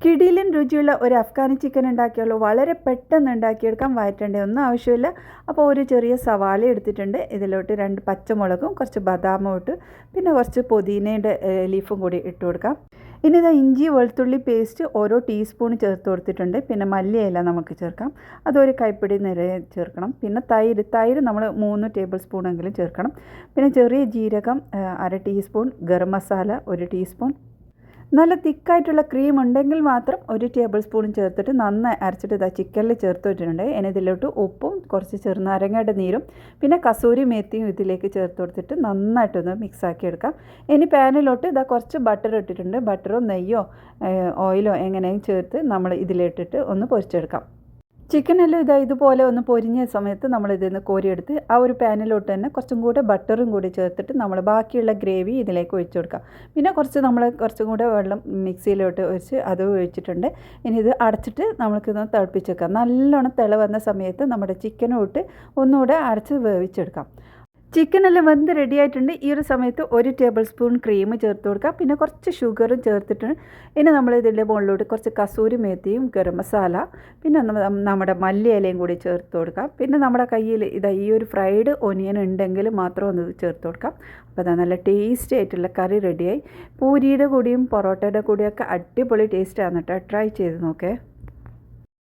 കിടിലൻ രുചിയുള്ള ഒരു അഫ്ഗാനി ചിക്കൻ ഉണ്ടാക്കിയുള്ളൂ. വളരെ പെട്ടെന്ന് ഉണ്ടാക്കിയെടുക്കാൻ വഴറ്റേണ്ട ഒന്നും ആവശ്യമില്ല. അപ്പോൾ ഒരു ചെറിയ സവാള എടുത്തിട്ടുണ്ട്. ഇതിലോട്ട് 2 പച്ചമുളകും കുറച്ച് ബദാമും ഇട്ട് പിന്നെ കുറച്ച് പുതിനയുടെ ലീഫും കൂടി ഇട്ട് കൊടുക്കാം. ഇനി ഇതാ ഇഞ്ചി വെളുത്തുള്ളി പേസ്റ്റ് ഓരോ ടീസ്പൂൺ ചേർത്ത് കൊടുത്തിട്ടുണ്ട്. പിന്നെ മല്ലിയില നമുക്ക് ചേർക്കാം, അതൊരു കൈപ്പിടി നിറയെ ചേർക്കണം. പിന്നെ തൈര് നമ്മൾ 3 ടേബിൾ സ്പൂണെങ്കിലും ചേർക്കണം. പിന്നെ ചെറിയ ജീരകം 1/2 ടീസ്പൂൺ, ഗരം മസാല 1 ടീസ്പൂൺ. നല്ല തിക്കായിട്ടുള്ള ക്രീം ഉണ്ടെങ്കിൽ മാത്രം 1 ടേബിൾ സ്പൂൺ ചേർത്തിട്ട് നന്നായി അരച്ചിട്ട് ഇതാ ചിക്കനിൽ ചേർത്ത് വെച്ചിട്ടുണ്ട്. ഇനി ഇതിലോട്ട് ഉപ്പും കുറച്ച് ചെറുനാരങ്ങയുടെ നീരും പിന്നെ കസൂരി മേത്തിയും ഇതിലേക്ക് ചേർത്ത് കൊടുത്തിട്ട് നന്നായിട്ടൊന്ന് മിക്സാക്കി എടുക്കാം. ഇനി പാനിലോട്ട് ഇതാ കുറച്ച് ബട്ടർ ഇട്ടിട്ടുണ്ട്. ബട്ടറോ നെയ്യോ ഓയിലോ എങ്ങനെയും ചേർത്ത് നമ്മൾ ഇതിലിട്ടിട്ട് ഒന്ന് പൊരിച്ചെടുക്കാം. ചിക്കനെല്ലാം ഇതുപോലെ ഒന്ന് പൊരിഞ്ഞ സമയത്ത് നമ്മളിതിൽ നിന്ന് കോരിയെടുത്ത് ആ ഒരു പാനിലോട്ട് തന്നെ കുറച്ചും കൂടെ ബട്ടറും കൂടി ചേർത്തിട്ട് നമ്മൾ ബാക്കിയുള്ള ഗ്രേവി ഇതിലേക്ക് ഒഴിച്ചു കൊടുക്കാം. പിന്നെ കുറച്ചും കൂടെ വെള്ളം മിക്സിയിലോട്ട് ഒഴിച്ച് അത് ഒഴിച്ചിട്ടുണ്ട്. ഇനി ഇത് അടച്ചിട്ട് നമ്മൾക്കിതൊന്ന് തിളപ്പിച്ചെടുക്കാം. നല്ലോണം തിള വന്ന സമയത്ത് നമ്മുടെ ചിക്കനും ഇട്ട് ഒന്നുകൂടെ അടച്ച് വേവിച്ചെടുക്കാം. ചിക്കനെല്ലാം വെന്ത് റെഡി ആയിട്ടുണ്ട്. ഈ ഒരു സമയത്ത് 1 ടേബിൾ സ്പൂൺ ക്രീം ചേർത്ത് കൊടുക്കാം. പിന്നെ കുറച്ച് ഷുഗറും ചേർത്തിട്ടുണ്ട്. ഇനി നമ്മൾ ഇതിൻ്റെ മുകളിലോട്ട് കുറച്ച് കസൂരി മേത്തിയും ഗരം മസാല പിന്നെ നമ്മുടെ മല്ലിയിലയും കൂടി ചേർത്ത് കൊടുക്കാം. പിന്നെ നമ്മുടെ കയ്യിൽ ഈ ഒരു ഫ്രൈഡ് ഒനിയൻ ഉണ്ടെങ്കിൽ മാത്രം ഒന്ന് ചേർത്ത് കൊടുക്കാം. അപ്പോൾ അതാ നല്ല ടേസ്റ്റി ആയിട്ടുള്ള കറി റെഡിയായി. പൂരിയുടെ കൂടിയും പൊറോട്ടയുടെ കൂടിയൊക്കെ അടിപൊളി ടേസ്റ്റാണ് കേട്ടോ. ട്രൈ ചെയ്ത് നോക്കേ.